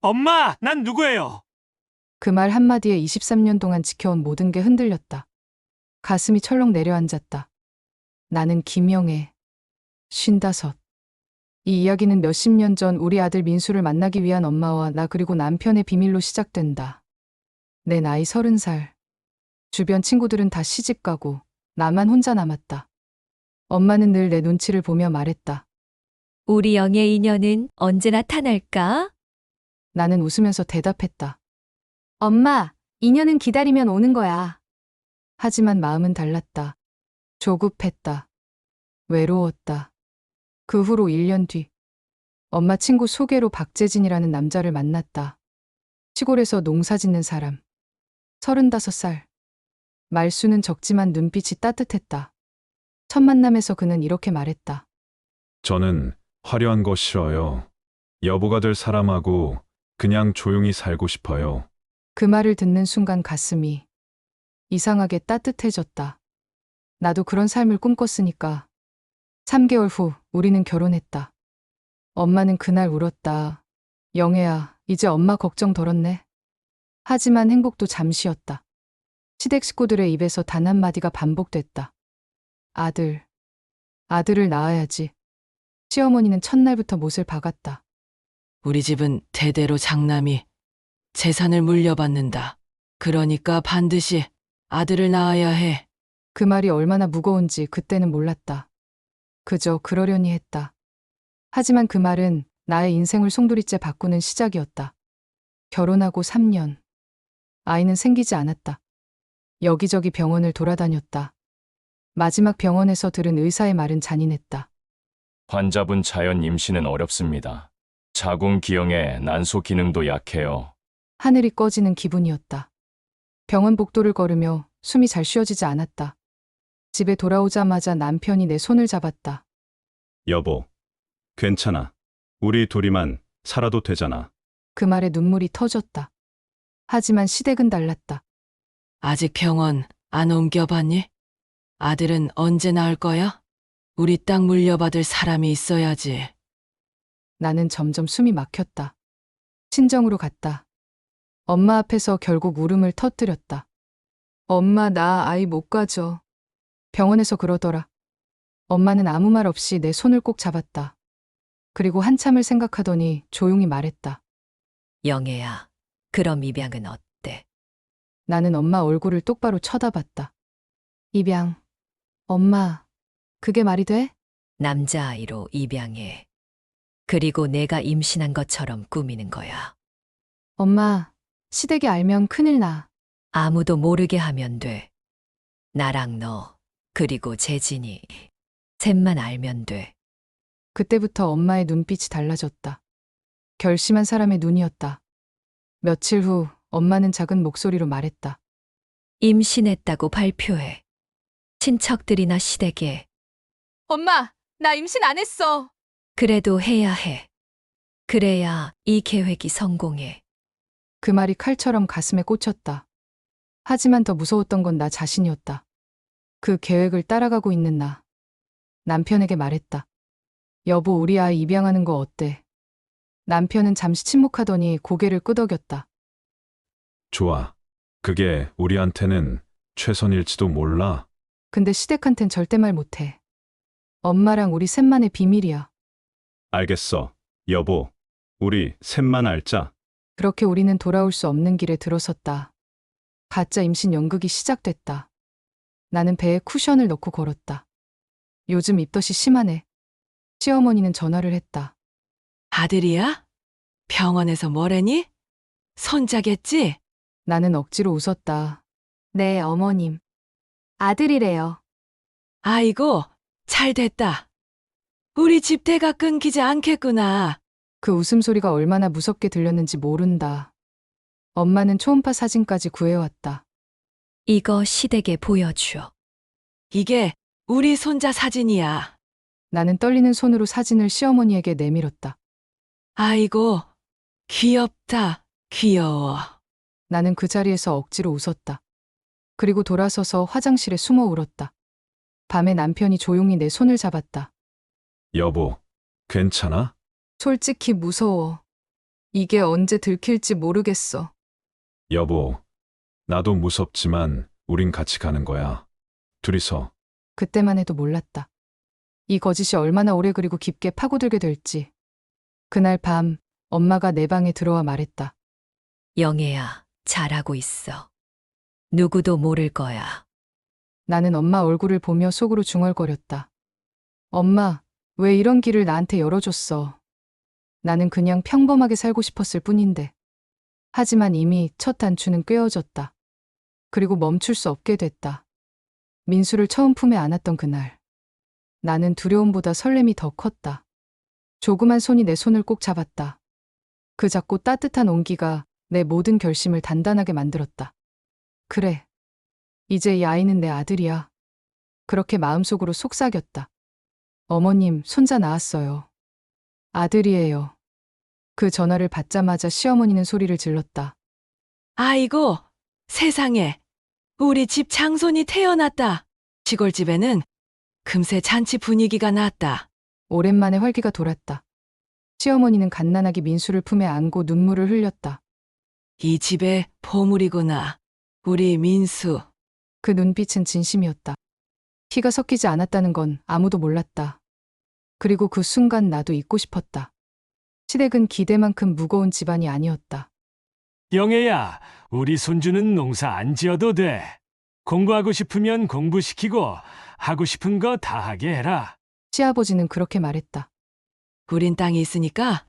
엄마, 난 누구예요? 그 말 한마디에 23년 동안 지켜온 모든 게 흔들렸다. 가슴이 철렁 내려앉았다. 나는 김영애, 55. 이 이야기는 몇십 년 전 우리 아들 민수를 만나기 위한 엄마와 나 그리고 남편의 비밀로 시작된다. 내 나이 30살. 주변 친구들은 다 시집가고 나만 혼자 남았다. 엄마는 늘 내 눈치를 보며 말했다. 우리 영의 인연은 언제 나타날까? 나는 웃으면서 대답했다. 엄마, 인연은 기다리면 오는 거야. 하지만 마음은 달랐다. 조급했다. 외로웠다. 그 후로 1년 뒤, 엄마 친구 소개로 박재진이라는 남자를 만났다. 시골에서 농사 짓는 사람. 35살. 말수는 적지만 눈빛이 따뜻했다. 첫 만남에서 그는 이렇게 말했다. 저는 화려한 거 싫어요. 여보가 될 사람하고 그냥 조용히 살고 싶어요. 그 말을 듣는 순간 가슴이 이상하게 따뜻해졌다. 나도 그런 삶을 꿈꿨으니까. 3개월 후 우리는 결혼했다. 엄마는 그날 울었다. 영애야, 이제 엄마 걱정 덜었네. 하지만 행복도 잠시였다. 시댁 식구들의 입에서 단 한마디가 반복됐다. 아들을 낳아야지. 시어머니는 첫날부터 못을 박았다. 우리 집은 대대로 장남이 재산을 물려받는다. 그러니까 반드시 아들을 낳아야 해. 그 말이 얼마나 무거운지 그때는 몰랐다. 그저 그러려니 했다. 하지만 그 말은 나의 인생을 송두리째 바꾸는 시작이었다. 결혼하고 3년. 아이는 생기지 않았다. 여기저기 병원을 돌아다녔다. 마지막 병원에서 들은 의사의 말은 잔인했다. 환자분 자연 임신은 어렵습니다. 자궁 기형에 난소 기능도 약해요. 하늘이 꺼지는 기분이었다. 병원 복도를 걸으며 숨이 잘 쉬어지지 않았다. 집에 돌아오자마자 남편이 내 손을 잡았다. 여보, 괜찮아. 우리 둘이만 살아도 되잖아. 그 말에 눈물이 터졌다. 하지만 시댁은 달랐다. 아직 병원 안 옮겨봤니? 아들은 언제 낳을 거야? 우리 땅 물려받을 사람이 있어야지. 나는 점점 숨이 막혔다. 친정으로 갔다. 엄마 앞에서 결국 울음을 터뜨렸다. 엄마, 나 아이 못 가져. 병원에서 그러더라. 엄마는 아무 말 없이 내 손을 꼭 잡았다. 그리고 한참을 생각하더니 조용히 말했다. 영애야, 그럼 입양은 어때? 나는 엄마 얼굴을 똑바로 쳐다봤다. 입양. 엄마, 그게 말이 돼? 남자아이로 입양해. 그리고 내가 임신한 것처럼 꾸미는 거야. 엄마, 시댁이 알면 큰일 나. 아무도 모르게 하면 돼. 나랑 너, 그리고 재진이. 셋만 알면 돼. 그때부터 엄마의 눈빛이 달라졌다. 결심한 사람의 눈이었다. 며칠 후 엄마는 작은 목소리로 말했다. 임신했다고 발표해. 친척들이나 시댁에. 엄마, 나 임신 안 했어. 그래도 해야 해. 그래야 이 계획이 성공해. 그 말이 칼처럼 가슴에 꽂혔다. 하지만 더 무서웠던 건 나 자신이었다. 그 계획을 따라가고 있는 나. 남편에게 말했다. 여보, 우리 아이 입양하는 거 어때? 남편은 잠시 침묵하더니 고개를 끄덕였다. 좋아. 그게 우리한테는 최선일지도 몰라. 근데 시댁한텐 절대 말 못해. 엄마랑 우리 셋만의 비밀이야. 알겠어. 여보, 우리 셋만 알자. 그렇게 우리는 돌아올 수 없는 길에 들어섰다. 가짜 임신 연극이 시작됐다. 나는 배에 쿠션을 넣고 걸었다. 요즘 입덧이 심하네. 시어머니는 전화를 했다. 아들이야? 병원에서 뭐래니? 손자겠지? 나는 억지로 웃었다. 네, 어머님. 아들이래요. 아이고, 잘 됐다. 우리 집대가 끊기지 않겠구나. 그 웃음소리가 얼마나 무섭게 들렸는지 모른다. 엄마는 초음파 사진까지 구해왔다. 이거 시댁에 보여줘. 이게 우리 손자 사진이야. 나는 떨리는 손으로 사진을 시어머니에게 내밀었다. 아이고, 귀엽다. 귀여워. 나는 그 자리에서 억지로 웃었다. 그리고 돌아서서 화장실에 숨어 울었다. 밤에 남편이 조용히 내 손을 잡았다. 여보, 괜찮아? 솔직히 무서워. 이게 언제 들킬지 모르겠어. 여보, 나도 무섭지만 우린 같이 가는 거야. 둘이서. 그때만 해도 몰랐다. 이 거짓이 얼마나 오래 그리고 깊게 파고들게 될지. 그날 밤 엄마가 내 방에 들어와 말했다. 영애야, 잘하고 있어. 누구도 모를 거야. 나는 엄마 얼굴을 보며 속으로 중얼거렸다. 엄마, 왜 이런 길을 나한테 열어줬어? 나는 그냥 평범하게 살고 싶었을 뿐인데. 하지만 이미 첫 단추는 꿰어졌다. 그리고 멈출 수 없게 됐다. 민수를 처음 품에 안았던 그날. 나는 두려움보다 설렘이 더 컸다. 조그만 손이 내 손을 꼭 잡았다. 그 작고 따뜻한 온기가 내 모든 결심을 단단하게 만들었다. 그래. 이제 이 아이는 내 아들이야. 그렇게 마음속으로 속삭였다. 어머님, 손자 나왔어요. 아들이에요. 그 전화를 받자마자 시어머니는 소리를 질렀다. 아이고, 세상에. 우리 집 장손이 태어났다. 시골집에는 금세 잔치 분위기가 났다. 오랜만에 활기가 돌았다. 시어머니는 갓난아기 민수를 품에 안고 눈물을 흘렸다. 이 집의 보물이구나. 우리 민수. 그 눈빛은 진심이었다. 피가 섞이지 않았다는 건 아무도 몰랐다. 그리고 그 순간 나도 잊고 싶었다. 시댁은 기대만큼 무거운 집안이 아니었다. 영애야, 우리 손주는 농사 안 지어도 돼. 공부하고 싶으면 공부시키고 하고 싶은 거 다 하게 해라. 시아버지는 그렇게 말했다. 우린 땅이 있으니까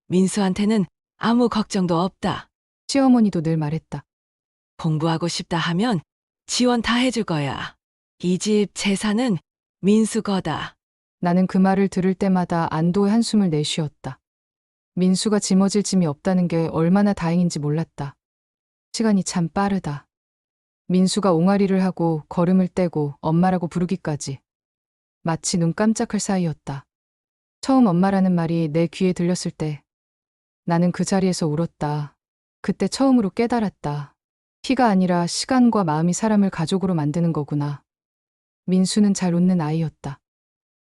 민수한테는 아무 걱정도 없다. 시어머니도 늘 말했다. 공부하고 싶다 하면 지원 다 해줄 거야. 이 집 재산은 민수 거다. 나는 그 말을 들을 때마다 안도의 한숨을 내쉬었다. 민수가 짊어질 짐이 없다는 게 얼마나 다행인지 몰랐다. 시간이 참 빠르다. 민수가 옹알이를 하고 걸음을 떼고 엄마라고 부르기까지. 마치 눈 깜짝할 사이였다. 처음 엄마라는 말이 내 귀에 들렸을 때 나는 그 자리에서 울었다. 그때 처음으로 깨달았다. 피가 아니라 시간과 마음이 사람을 가족으로 만드는 거구나. 민수는 잘 웃는 아이였다.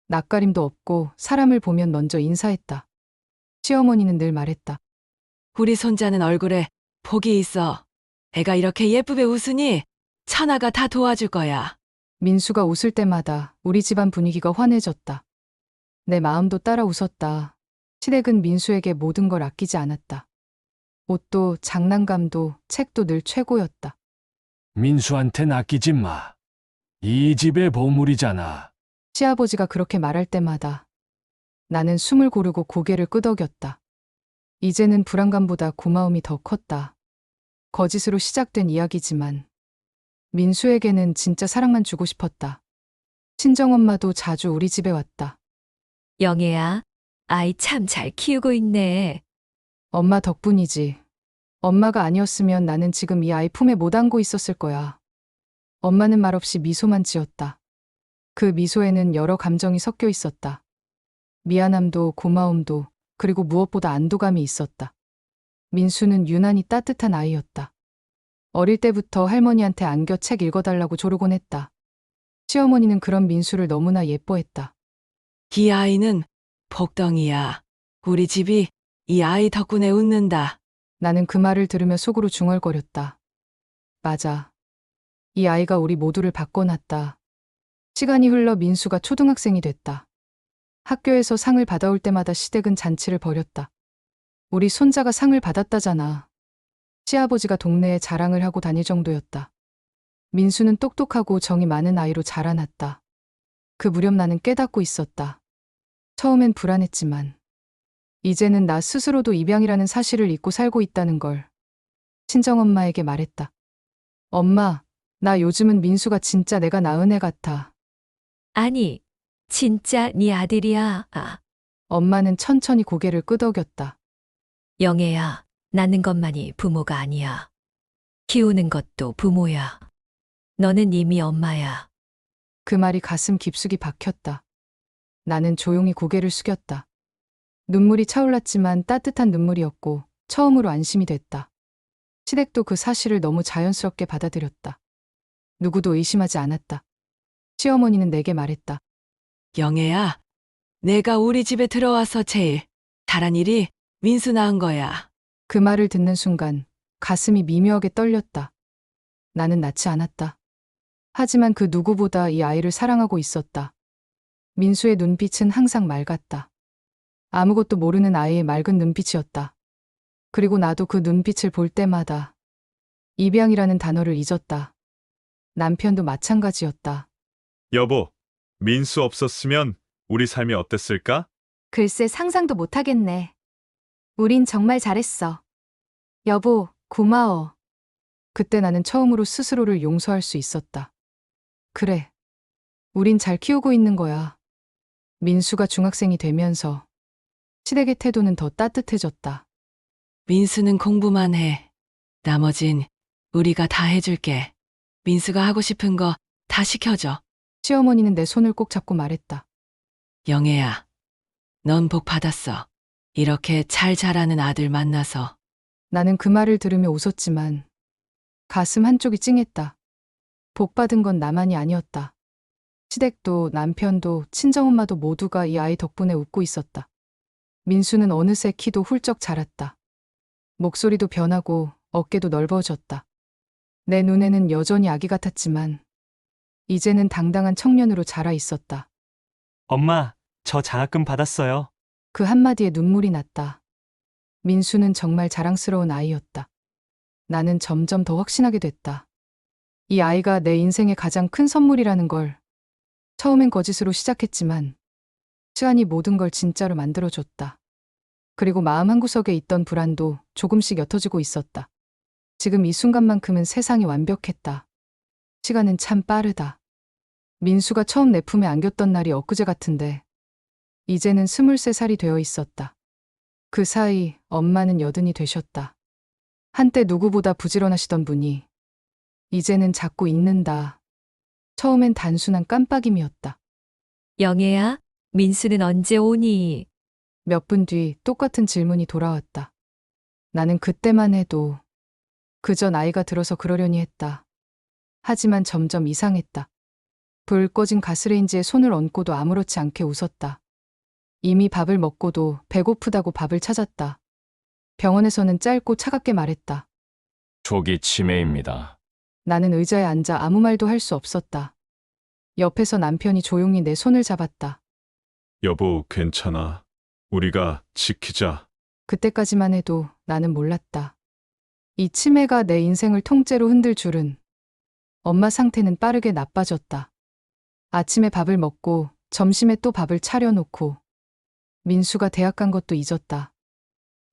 낯가림도 없고 사람을 보면 먼저 인사했다. 시어머니는 늘 말했다. 우리 손자는 얼굴에 복이 있어. 애가 이렇게 예쁘게 웃으니 천하가 다 도와줄 거야. 민수가 웃을 때마다 우리 집안 분위기가 환해졌다. 내 마음도 따라 웃었다. 시댁은 민수에게 모든 걸 아끼지 않았다. 옷도 장난감도 책도 늘 최고였다. 민수한텐 아끼지 마. 이 집의 보물이잖아. 시아버지가 그렇게 말할 때마다 나는 숨을 고르고 고개를 끄덕였다. 이제는 불안감보다 고마움이 더 컸다. 거짓으로 시작된 이야기지만 민수에게는 진짜 사랑만 주고 싶었다. 친정엄마도 자주 우리 집에 왔다. 영애야, 아이 참 잘 키우고 있네. 엄마 덕분이지. 엄마가 아니었으면 나는 지금 이 아이 품에 못 안고 있었을 거야. 엄마는 말없이 미소만 지었다. 그 미소에는 여러 감정이 섞여 있었다. 미안함도 고마움도 그리고 무엇보다 안도감이 있었다. 민수는 유난히 따뜻한 아이였다. 어릴 때부터 할머니한테 안겨 책 읽어달라고 조르곤 했다. 시어머니는 그런 민수를 너무나 예뻐했다. 이 아이는 복덩이야. 우리 집이 이 아이 덕분에 웃는다. 나는 그 말을 들으며 속으로 중얼거렸다. 맞아. 이 아이가 우리 모두를 바꿔놨다. 시간이 흘러 민수가 초등학생이 됐다. 학교에서 상을 받아올 때마다 시댁은 잔치를 벌였다. 우리 손자가 상을 받았다잖아. 시아버지가 동네에 자랑을 하고 다닐 정도였다. 민수는 똑똑하고 정이 많은 아이로 자라났다. 그 무렵 나는 깨닫고 있었다. 처음엔 불안했지만 이제는 나 스스로도 입양이라는 사실을 잊고 살고 있다는 걸 친정엄마에게 말했다. 엄마, 나 요즘은 민수가 진짜 내가 낳은 애 같아. 아니, 진짜 네 아들이야. 아, 엄마는 천천히 고개를 끄덕였다. 영애야, 낳는 것만이 부모가 아니야. 키우는 것도 부모야. 너는 이미 엄마야. 그 말이 가슴 깊숙이 박혔다. 나는 조용히 고개를 숙였다. 눈물이 차올랐지만 따뜻한 눈물이었고 처음으로 안심이 됐다. 시댁도 그 사실을 너무 자연스럽게 받아들였다. 누구도 의심하지 않았다. 시어머니는 내게 말했다. 영애야, 내가 우리 집에 들어와서 제일 잘한 일이 민수 낳은 거야. 그 말을 듣는 순간 가슴이 미묘하게 떨렸다. 나는 낳지 않았다. 하지만 그 누구보다 이 아이를 사랑하고 있었다. 민수의 눈빛은 항상 맑았다. 아무것도 모르는 아이의 맑은 눈빛이었다. 그리고 나도 그 눈빛을 볼 때마다 입양이라는 단어를 잊었다. 남편도 마찬가지였다. 여보, 민수 없었으면 우리 삶이 어땠을까? 글쎄 상상도 못하겠네. 우린 정말 잘했어. 여보, 고마워. 그때 나는 처음으로 스스로를 용서할 수 있었다. 그래. 우린 잘 키우고 있는 거야. 민수가 중학생이 되면서 시댁의 태도는 더 따뜻해졌다. 민수는 공부만 해. 나머진 우리가 다 해줄게. 민수가 하고 싶은 거 다 시켜줘. 시어머니는 내 손을 꼭 잡고 말했다. 영애야, 넌 복 받았어. 이렇게 잘 자라는 아들 만나서. 나는 그 말을 들으며 웃었지만 가슴 한쪽이 찡했다. 복 받은 건 나만이 아니었다. 시댁도 남편도 친정엄마도 모두가 이 아이 덕분에 웃고 있었다. 민수는 어느새 키도 훌쩍 자랐다. 목소리도 변하고 어깨도 넓어졌다. 내 눈에는 여전히 아기 같았지만 이제는 당당한 청년으로 자라 있었다. 엄마, 저 장학금 받았어요. 그 한마디에 눈물이 났다. 민수는 정말 자랑스러운 아이였다. 나는 점점 더 확신하게 됐다. 이 아이가 내 인생의 가장 큰 선물이라는 걸. 처음엔 거짓으로 시작했지만 시간이 모든 걸 진짜로 만들어줬다. 그리고 마음 한구석에 있던 불안도 조금씩 옅어지고 있었다. 지금 이 순간만큼은 세상이 완벽했다. 시간은 참 빠르다. 민수가 처음 내 품에 안겼던 날이 엊그제 같은데 이제는 23살이 되어 있었다. 그 사이 엄마는 여든이 되셨다. 한때 누구보다 부지런하시던 분이 이제는 자꾸 잊는다. 처음엔 단순한 깜빡임이었다. 영애야, 민수는 언제 오니? 몇 분 뒤 똑같은 질문이 돌아왔다. 나는 그때만 해도 그저 나이가 들어서 그러려니 했다. 하지만 점점 이상했다. 불 꺼진 가스레인지에 손을 얹고도 아무렇지 않게 웃었다. 이미 밥을 먹고도 배고프다고 밥을 찾았다. 병원에서는 짧고 차갑게 말했다. 초기 치매입니다. 나는 의자에 앉아 아무 말도 할 수 없었다. 옆에서 남편이 조용히 내 손을 잡았다. 여보, 괜찮아. 우리가 지키자. 그때까지만 해도 나는 몰랐다. 이 치매가 내 인생을 통째로 흔들 줄은. 엄마 상태는 빠르게 나빠졌다. 아침에 밥을 먹고 점심에 또 밥을 차려놓고 민수가 대학 간 것도 잊었다.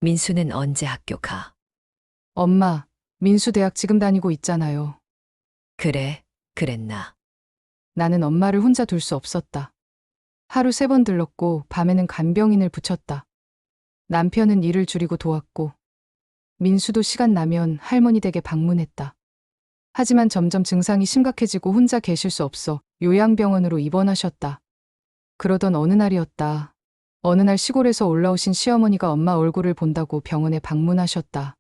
민수는 언제 학교 가? 엄마, 민수 대학 지금 다니고 있잖아요. 그래, 그랬나? 나는 엄마를 혼자 둘 수 없었다. 하루 3번 들렀고 밤에는 간병인을 붙였다. 남편은 일을 줄이고 도왔고 민수도 시간 나면 할머니 댁에 방문했다. 하지만 점점 증상이 심각해지고 혼자 계실 수 없어 요양병원으로 입원하셨다. 그러던 어느 날이었다. 어느 날 시골에서 올라오신 시어머니가 엄마 얼굴을 본다고 병원에 방문하셨다.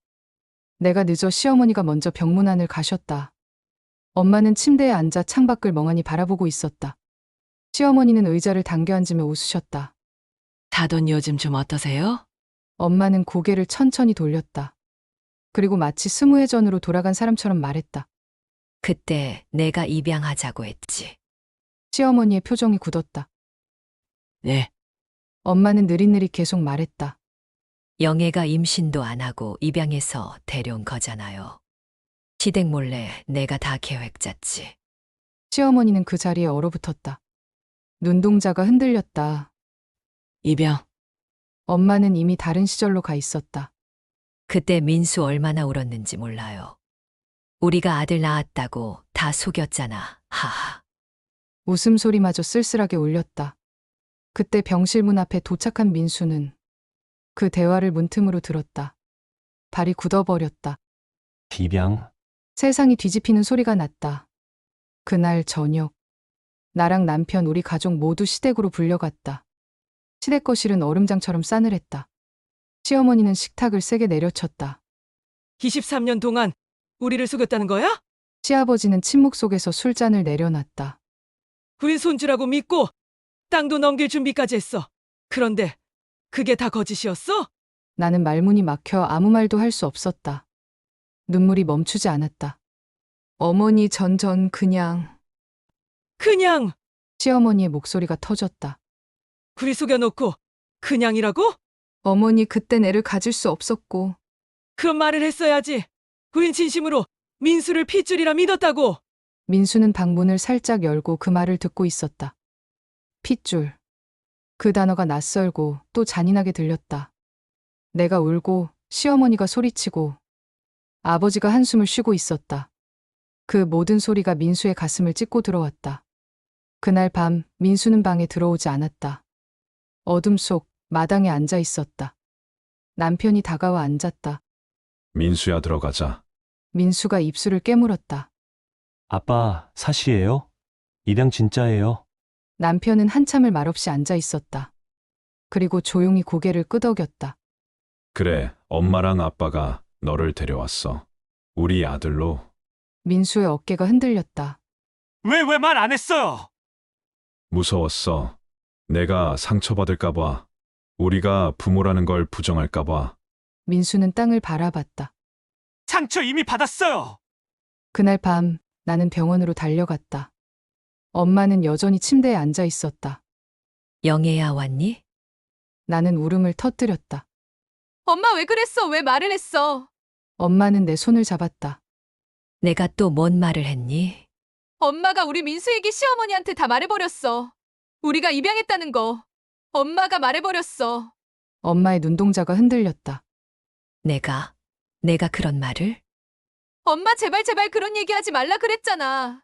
내가 늦어 시어머니가 먼저 병문안을 가셨다. 엄마는 침대에 앉아 창밖을 멍하니 바라보고 있었다. 시어머니는 의자를 당겨 앉으며 웃으셨다. 사돈 요즘 좀 어떠세요? 엄마는 고개를 천천히 돌렸다. 그리고 마치 20회 전으로 돌아간 사람처럼 말했다. 그때 내가 입양하자고 했지. 시어머니의 표정이 굳었다. 네, 엄마는 느릿느릿 계속 말했다. 영애가 임신도 안 하고 입양해서 데려온 거잖아요. 시댁 몰래 내가 다 계획 짰지. 시어머니는 그 자리에 얼어붙었다. 눈동자가 흔들렸다. 입양. 엄마는 이미 다른 시절로 가 있었다. 그때 민수 얼마나 울었는지 몰라요. 우리가 아들 낳았다고 다 속였잖아. 하하. 웃음소리마저 쓸쓸하게 울렸다. 그때 병실 문 앞에 도착한 민수는 그 대화를 문틈으로 들었다. 발이 굳어버렸다. 입양? 세상이 뒤집히는 소리가 났다. 그날 저녁, 나랑 남편 우리 가족 모두 시댁으로 불려갔다. 시댁 거실은 얼음장처럼 싸늘했다. 시어머니는 식탁을 세게 내려쳤다. 23년 동안 우리를 속였다는 거야? 시아버지는 침묵 속에서 술잔을 내려놨다. 우린 손주라고 믿고 땅도 넘길 준비까지 했어. 그런데 그게 다 거짓이었어? 나는 말문이 막혀 아무 말도 할 수 없었다. 눈물이 멈추지 않았다. 어머니 전 그냥 시어머니의 목소리가 터졌다. 구리 속여놓고 그냥이라고? 어머니 그땐 애를 가질 수 없었고 그 말을 했어야지. 우린 진심으로 민수를 핏줄이라 믿었다고. 민수는 방문을 살짝 열고 그 말을 듣고 있었다. 핏줄. 그 단어가 낯설고 또 잔인하게 들렸다. 내가 울고 시어머니가 소리치고 아버지가 한숨을 쉬고 있었다. 그 모든 소리가 민수의 가슴을 찢고 들어왔다. 그날 밤 민수는 방에 들어오지 않았다. 어둠 속 마당에 앉아 있었다. 남편이 다가와 앉았다. 민수야, 들어가자. 민수가 입술을 깨물었다. 아빠, 사실이에요? 입양 진짜예요? 남편은 한참을 말없이 앉아 있었다. 그리고 조용히 고개를 끄덕였다. 그래, 엄마랑 아빠가 너를 데려왔어. 우리 아들로. 민수의 어깨가 흔들렸다. 왜 말 안 했어요? 무서웠어. 내가 상처받을까봐. 우리가 부모라는 걸 부정할까봐. 민수는 땅을 바라봤다. 상처 이미 받았어요. 그날 밤 나는 병원으로 달려갔다. 엄마는 여전히 침대에 앉아 있었다. 영애야 왔니? 나는 울음을 터뜨렸다. 엄마 왜 그랬어? 왜 말을 했어? 엄마는 내 손을 잡았다. 내가 또 뭔 말을 했니? 엄마가 우리 민수 얘기 시어머니한테 다 말해버렸어. 우리가 입양했다는 거. 엄마가 말해버렸어. 엄마의 눈동자가 흔들렸다. 내가 그런 말을? 엄마 제발 그런 얘기하지 말라 그랬잖아.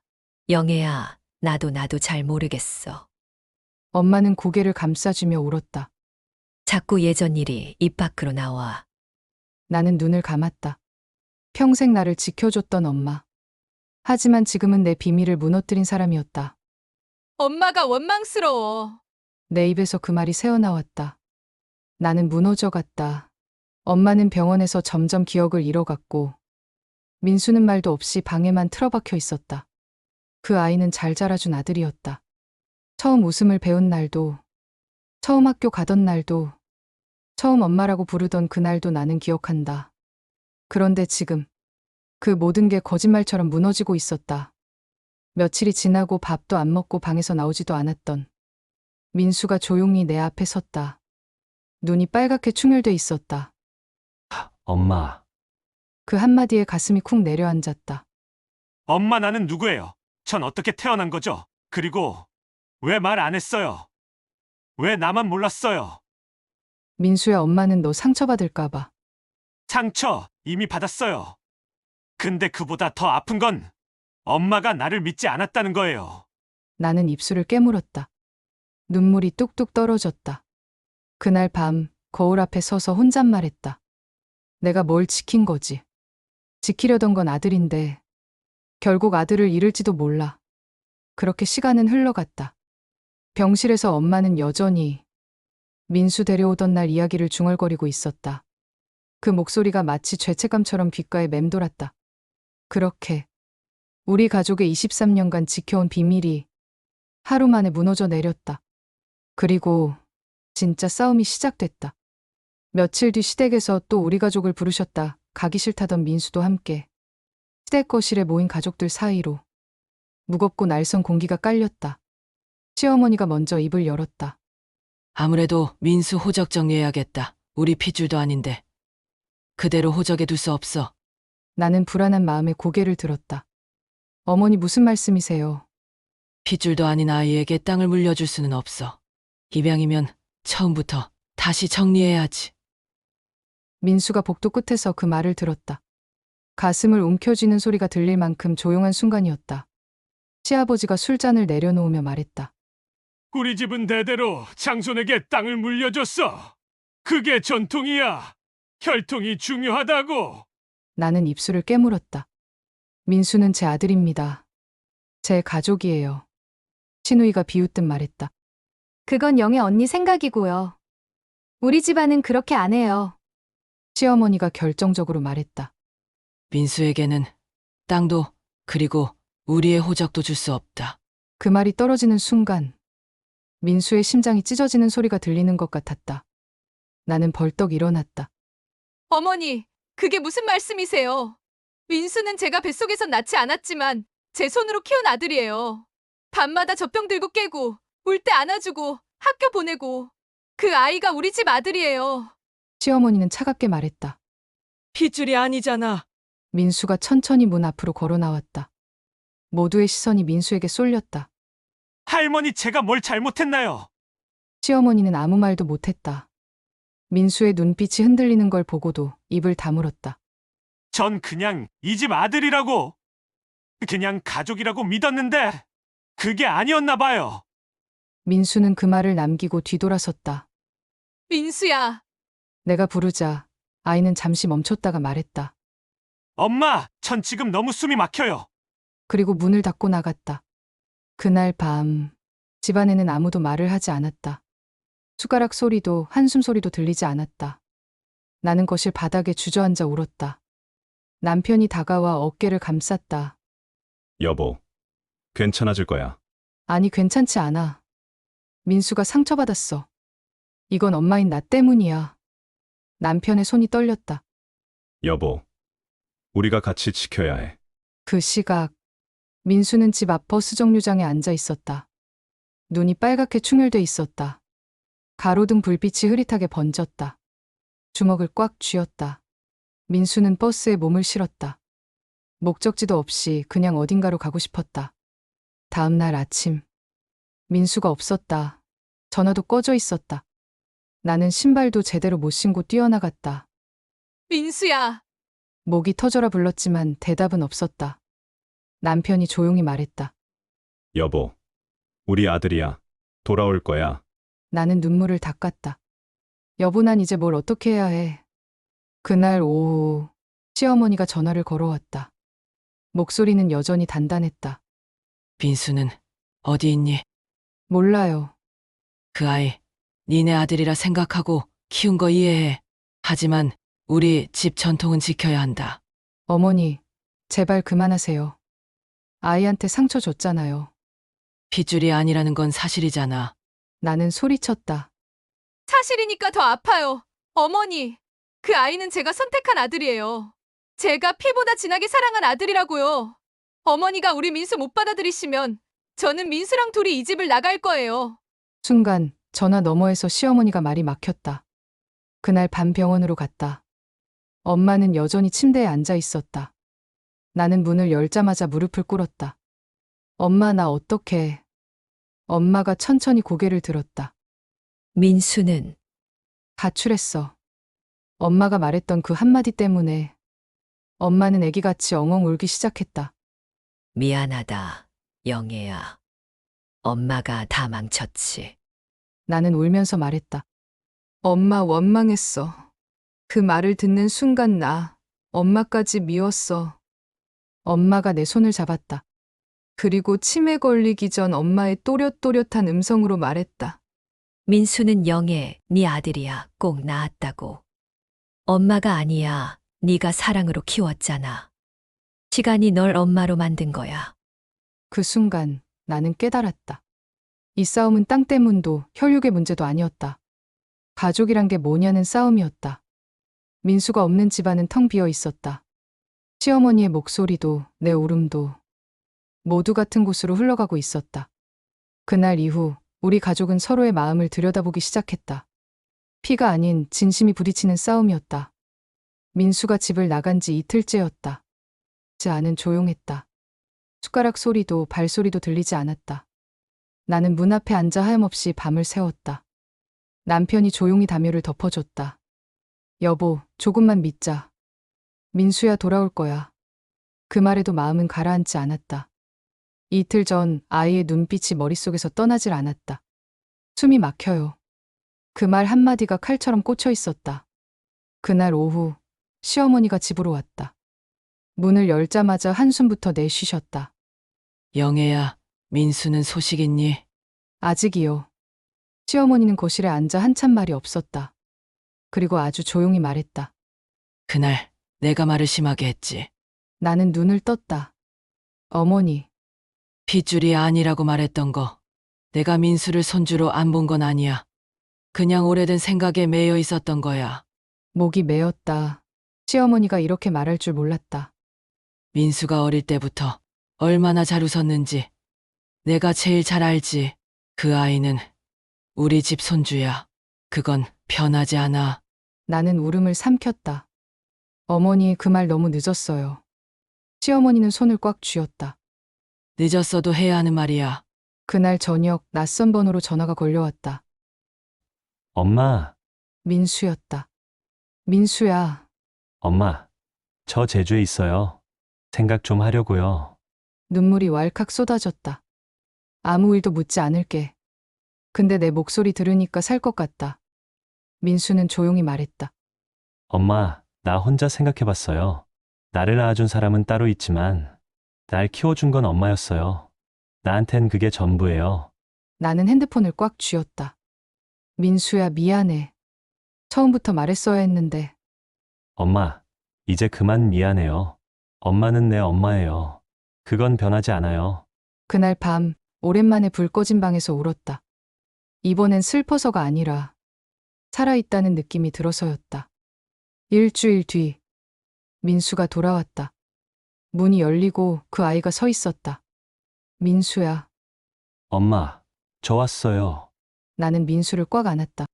영애야, 나도 잘 모르겠어. 엄마는 고개를 감싸주며 울었다. 자꾸 예전 일이 입 밖으로 나와. 나는 눈을 감았다. 평생 나를 지켜줬던 엄마. 하지만 지금은 내 비밀을 무너뜨린 사람이었다. 엄마가 원망스러워. 내 입에서 그 말이 새어나왔다. 나는 무너져갔다. 엄마는 병원에서 점점 기억을 잃어갔고 민수는 말도 없이 방에만 틀어박혀 있었다. 그 아이는 잘 자라준 아들이었다. 처음 웃음을 배운 날도, 처음 학교 가던 날도, 처음 엄마라고 부르던 그날도 나는 기억한다. 그런데 지금 그 모든 게 거짓말처럼 무너지고 있었다. 며칠이 지나고 밥도 안 먹고 방에서 나오지도 않았던 민수가 조용히 내 앞에 섰다. 눈이 빨갛게 충혈돼 있었다. 엄마, 그 한마디에 가슴이 쿵 내려앉았다. 엄마 나는 누구예요? 전 어떻게 태어난 거죠? 그리고 왜 말 안 했어요? 왜 나만 몰랐어요? 민수야, 엄마는 너 상처받을까봐. 상처 이미 받았어요. 근데 그보다 더 아픈 건 엄마가 나를 믿지 않았다는 거예요. 나는 입술을 깨물었다. 눈물이 뚝뚝 떨어졌다. 그날 밤 거울 앞에 서서 혼잣말했다. 내가 뭘 지킨 거지. 지키려던 건 아들인데 결국 아들을 잃을지도 몰라. 그렇게 시간은 흘러갔다. 병실에서 엄마는 여전히 민수 데려오던 날 이야기를 중얼거리고 있었다. 그 목소리가 마치 죄책감처럼 귓가에 맴돌았다. 그렇게 우리 가족의 23년간 지켜온 비밀이 하루 만에 무너져 내렸다. 그리고 진짜 싸움이 시작됐다. 며칠 뒤 시댁에서 또 우리 가족을 부르셨다. 가기 싫다던 민수도 함께. 시댁 거실에 모인 가족들 사이로 무겁고 날선 공기가 깔렸다. 시어머니가 먼저 입을 열었다. 아무래도 민수 호적 정리해야겠다. 우리 핏줄도 아닌데. 그대로 호적에 둘 수 없어. 나는 불안한 마음에 고개를 들었다. 어머니 무슨 말씀이세요? 핏줄도 아닌 아이에게 땅을 물려줄 수는 없어. 입양이면 처음부터 다시 정리해야지. 민수가 복도 끝에서 그 말을 들었다. 가슴을 움켜쥐는 소리가 들릴 만큼 조용한 순간이었다. 시아버지가 술잔을 내려놓으며 말했다. 우리 집은 대대로 장손에게 땅을 물려줬어. 그게 전통이야. 혈통이 중요하다고. 나는 입술을 깨물었다. 민수는 제 아들입니다. 제 가족이에요. 신우이가 비웃듯 말했다. 그건 영애 언니 생각이고요. 우리 집안은 그렇게 안 해요. 시어머니가 결정적으로 말했다. 민수에게는 땅도 그리고 우리의 호적도 줄 수 없다. 그 말이 떨어지는 순간 민수의 심장이 찢어지는 소리가 들리는 것 같았다. 나는 벌떡 일어났다. 어머니, 그게 무슨 말씀이세요? 민수는 제가 뱃속에선 낳지 않았지만 제 손으로 키운 아들이에요. 밤마다 젖병 들고 깨고 울 때 안아주고 학교 보내고 그 아이가 우리 집 아들이에요. 시어머니는 차갑게 말했다. 핏줄이 아니잖아. 민수가 천천히 문 앞으로 걸어 나왔다. 모두의 시선이 민수에게 쏠렸다. 할머니, 제가 뭘 잘못했나요? 시어머니는 아무 말도 못했다. 민수의 눈빛이 흔들리는 걸 보고도 입을 다물었다. 전 그냥 이 집 아들이라고, 그냥 가족이라고 믿었는데 그게 아니었나 봐요. 민수는 그 말을 남기고 뒤돌아섰다. 민수야, 내가 부르자 아이는 잠시 멈췄다가 말했다. 엄마, 전 지금 너무 숨이 막혀요. 그리고 문을 닫고 나갔다. 그날 밤 집안에는 아무도 말을 하지 않았다. 숟가락 소리도 한숨 소리도 들리지 않았다. 나는 거실 바닥에 주저앉아 울었다. 남편이 다가와 어깨를 감쌌다. 여보, 괜찮아질 거야. 아니, 괜찮지 않아. 민수가 상처받았어. 이건 엄마인 나 때문이야. 남편의 손이 떨렸다. 여보, 우리가 같이 지켜야 해. 그 시각 민수는 집 앞 버스 정류장에 앉아 있었다. 눈이 빨갛게 충혈돼 있었다. 가로등 불빛이 흐릿하게 번졌다. 주먹을 꽉 쥐었다. 민수는 버스에 몸을 실었다. 목적지도 없이 그냥 어딘가로 가고 싶었다. 다음 날 아침 민수가 없었다. 전화도 꺼져 있었다. 나는 신발도 제대로 못 신고 뛰어나갔다. 민수야. 목이 터져라 불렀지만 대답은 없었다. 남편이 조용히 말했다. 여보, 우리 아들이야. 돌아올 거야. 나는 눈물을 닦았다. 여보, 난 이제 뭘 어떻게 해야 해. 그날 오후 시어머니가 전화를 걸어왔다. 목소리는 여전히 단단했다. 민수는 어디 있니? 몰라요. 그 아이, 니네 아들이라 생각하고 키운 거 이해해. 하지만 우리 집 전통은 지켜야 한다. 어머니, 제발 그만하세요. 아이한테 상처 줬잖아요. 핏줄이 아니라는 건 사실이잖아. 나는 소리쳤다. 사실이니까 더 아파요. 어머니, 그 아이는 제가 선택한 아들이에요. 제가 피보다 진하게 사랑한 아들이라고요. 어머니가 우리 민수 못 받아들이시면 저는 민수랑 둘이 이 집을 나갈 거예요. 순간 전화 너머에서 시어머니가 말이 막혔다. 그날 밤 병원으로 갔다. 엄마는 여전히 침대에 앉아 있었다. 나는 문을 열자마자 무릎을 꿇었다. 엄마, 나 어떡해. 엄마가 천천히 고개를 들었다. 민수는 가출했어. 엄마가 말했던 그 한마디 때문에 엄마는 애기같이 엉엉 울기 시작했다. 미안하다, 영애야. 엄마가 다 망쳤지. 나는 울면서 말했다. 엄마, 원망했어. 그 말을 듣는 순간 나 엄마까지 미웠어. 엄마가 내 손을 잡았다. 그리고 치매 걸리기 전 엄마의 또렷또렷한 음성으로 말했다. 민수는 영애, 네 아들이야. 꼭 낳았다고. 엄마가 아니야. 네가 사랑으로 키웠잖아. 시간이 널 엄마로 만든 거야. 그 순간 나는 깨달았다. 이 싸움은 땅 때문도 혈육의 문제도 아니었다. 가족이란 게 뭐냐는 싸움이었다. 민수가 없는 집안은 텅 비어 있었다. 시어머니의 목소리도 내 울음도 모두 같은 곳으로 흘러가고 있었다. 그날 이후 우리 가족은 서로의 마음을 들여다보기 시작했다. 피가 아닌 진심이 부딪히는 싸움이었다. 민수가 집을 나간 지 이틀째였다. 제 안은 조용했다. 숟가락 소리도 발소리도 들리지 않았다. 나는 문 앞에 앉아 하염없이 밤을 새웠다. 남편이 조용히 담요를 덮어줬다. 여보, 조금만 믿자. 민수야 돌아올 거야. 그 말에도 마음은 가라앉지 않았다. 이틀 전 아이의 눈빛이 머릿속에서 떠나질 않았다. 숨이 막혀요. 그 말 한마디가 칼처럼 꽂혀 있었다. 그날 오후 시어머니가 집으로 왔다. 문을 열자마자 한숨부터 내쉬셨다. 영애야, 민수는 소식 있니? 아직이요. 시어머니는 거실에 앉아 한참 말이 없었다. 그리고 아주 조용히 말했다. 그날 내가 말을 심하게 했지. 나는 눈을 떴다. 어머니, 핏줄이 아니라고 말했던 거. 내가 민수를 손주로 안 본 건 아니야. 그냥 오래된 생각에 매여 있었던 거야. 목이 메었다. 시어머니가 이렇게 말할 줄 몰랐다. 민수가 어릴 때부터 얼마나 잘 웃었는지 내가 제일 잘 알지. 그 아이는 우리 집 손주야. 그건 변하지 않아. 나는 울음을 삼켰다. 어머니 그 말 너무 늦었어요. 시어머니는 손을 꽉 쥐었다. 늦었어도 해야 하는 말이야. 그날 저녁 낯선 번호로 전화가 걸려왔다. 엄마, 민수였다. 민수야. 엄마, 저 제주에 있어요. 생각 좀 하려고요. 눈물이 왈칵 쏟아졌다. 아무 일도 묻지 않을게. 근데 내 목소리 들으니까 살 것 같다. 민수는 조용히 말했다. 엄마, 나 혼자 생각해봤어요. 나를 낳아준 사람은 따로 있지만, 날 키워준 건 엄마였어요. 나한텐 그게 전부예요. 나는 핸드폰을 꽉 쥐었다. 민수야, 미안해. 처음부터 말했어야 했는데. 엄마, 이제 그만 미안해요. 엄마는 내 엄마예요. 그건 변하지 않아요. 그날 밤, 오랜만에 불 꺼진 방에서 울었다. 이번엔 슬퍼서가 아니라 살아있다는 느낌이 들어서였다. 일주일 뒤, 민수가 돌아왔다. 문이 열리고 그 아이가 서 있었다. 민수야. 엄마, 저 왔어요. 나는 민수를 꽉 안았다.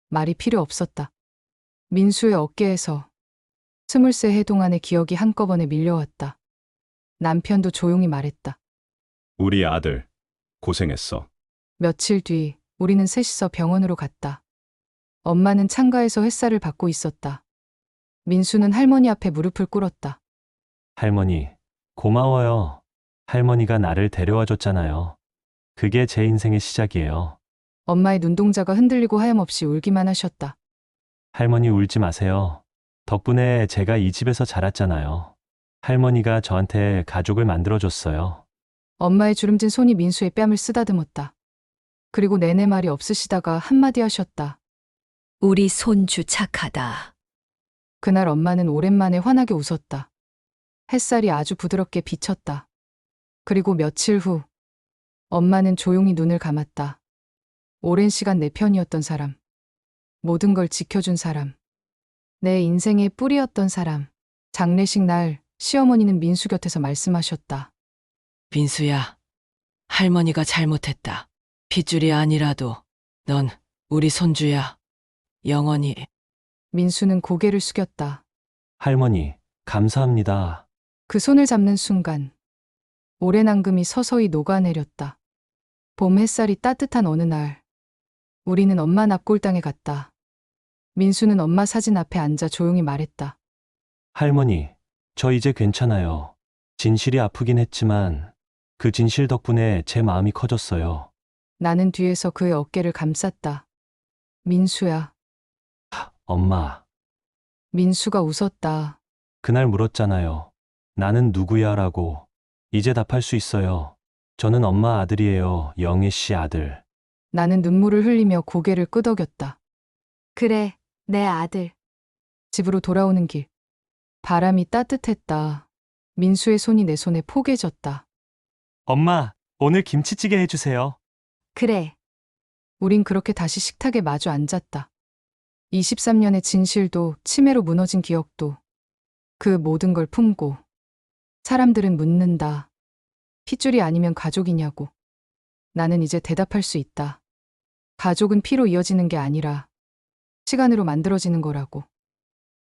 말이 필요 없었다. 민수의 어깨에서 23해 동안의 기억이 한꺼번에 밀려왔다. 남편도 조용히 말했다. 우리 아들, 고생했어. 며칠 뒤 우리는 셋이서 병원으로 갔다. 엄마는 창가에서 햇살을 받고 있었다. 민수는 할머니 앞에 무릎을 꿇었다. 할머니, 고마워요. 할머니가 나를 데려와 줬잖아요. 그게 제 인생의 시작이에요. 엄마의 눈동자가 흔들리고 하염없이 울기만 하셨다. 할머니 울지 마세요. 덕분에 제가 이 집에서 자랐잖아요. 할머니가 저한테 가족을 만들어줬어요. 엄마의 주름진 손이 민수의 뺨을 쓰다듬었다. 그리고 내내 말이 없으시다가 한마디 하셨다. 우리 손주 착하다. 그날 엄마는 오랜만에 환하게 웃었다. 햇살이 아주 부드럽게 비쳤다. 그리고 며칠 후, 엄마는 조용히 눈을 감았다. 오랜 시간 내 편이었던 사람. 모든 걸 지켜준 사람. 내 인생의 뿌리였던 사람. 장례식 날, 시어머니는 민수 곁에서 말씀하셨다. 민수야, 할머니가 잘못했다. 핏줄이 아니라도 넌 우리 손주야. 영원히. 민수는 고개를 숙였다. 할머니, 감사합니다. 그 손을 잡는 순간, 오랜 앙금이 서서히 녹아내렸다. 봄 햇살이 따뜻한 어느 날, 우리는 엄마 납골당에 갔다. 민수는 엄마 사진 앞에 앉아 조용히 말했다. 할머니, 저 이제 괜찮아요. 진실이 아프긴 했지만 그 진실 덕분에 제 마음이 커졌어요. 나는 뒤에서 그의 어깨를 감쌌다. 민수야. 엄마, 민수가 웃었다. 그날 물었잖아요. 나는 누구야? 라고. 이제 답할 수 있어요. 저는 엄마 아들이에요. 영애 씨 아들. 나는 눈물을 흘리며 고개를 끄덕였다. 그래, 내 아들. 집으로 돌아오는 길. 바람이 따뜻했다. 민수의 손이 내 손에 포개졌다. 엄마, 오늘 김치찌개 해주세요. 그래. 우린 그렇게 다시 식탁에 마주 앉았다. 23년의 진실도 치매로 무너진 기억도 그 모든 걸 품고 사람들은 묻는다. 핏줄이 아니면 가족이냐고. 나는 이제 대답할 수 있다. 가족은 피로 이어지는 게 아니라 시간으로 만들어지는 거라고.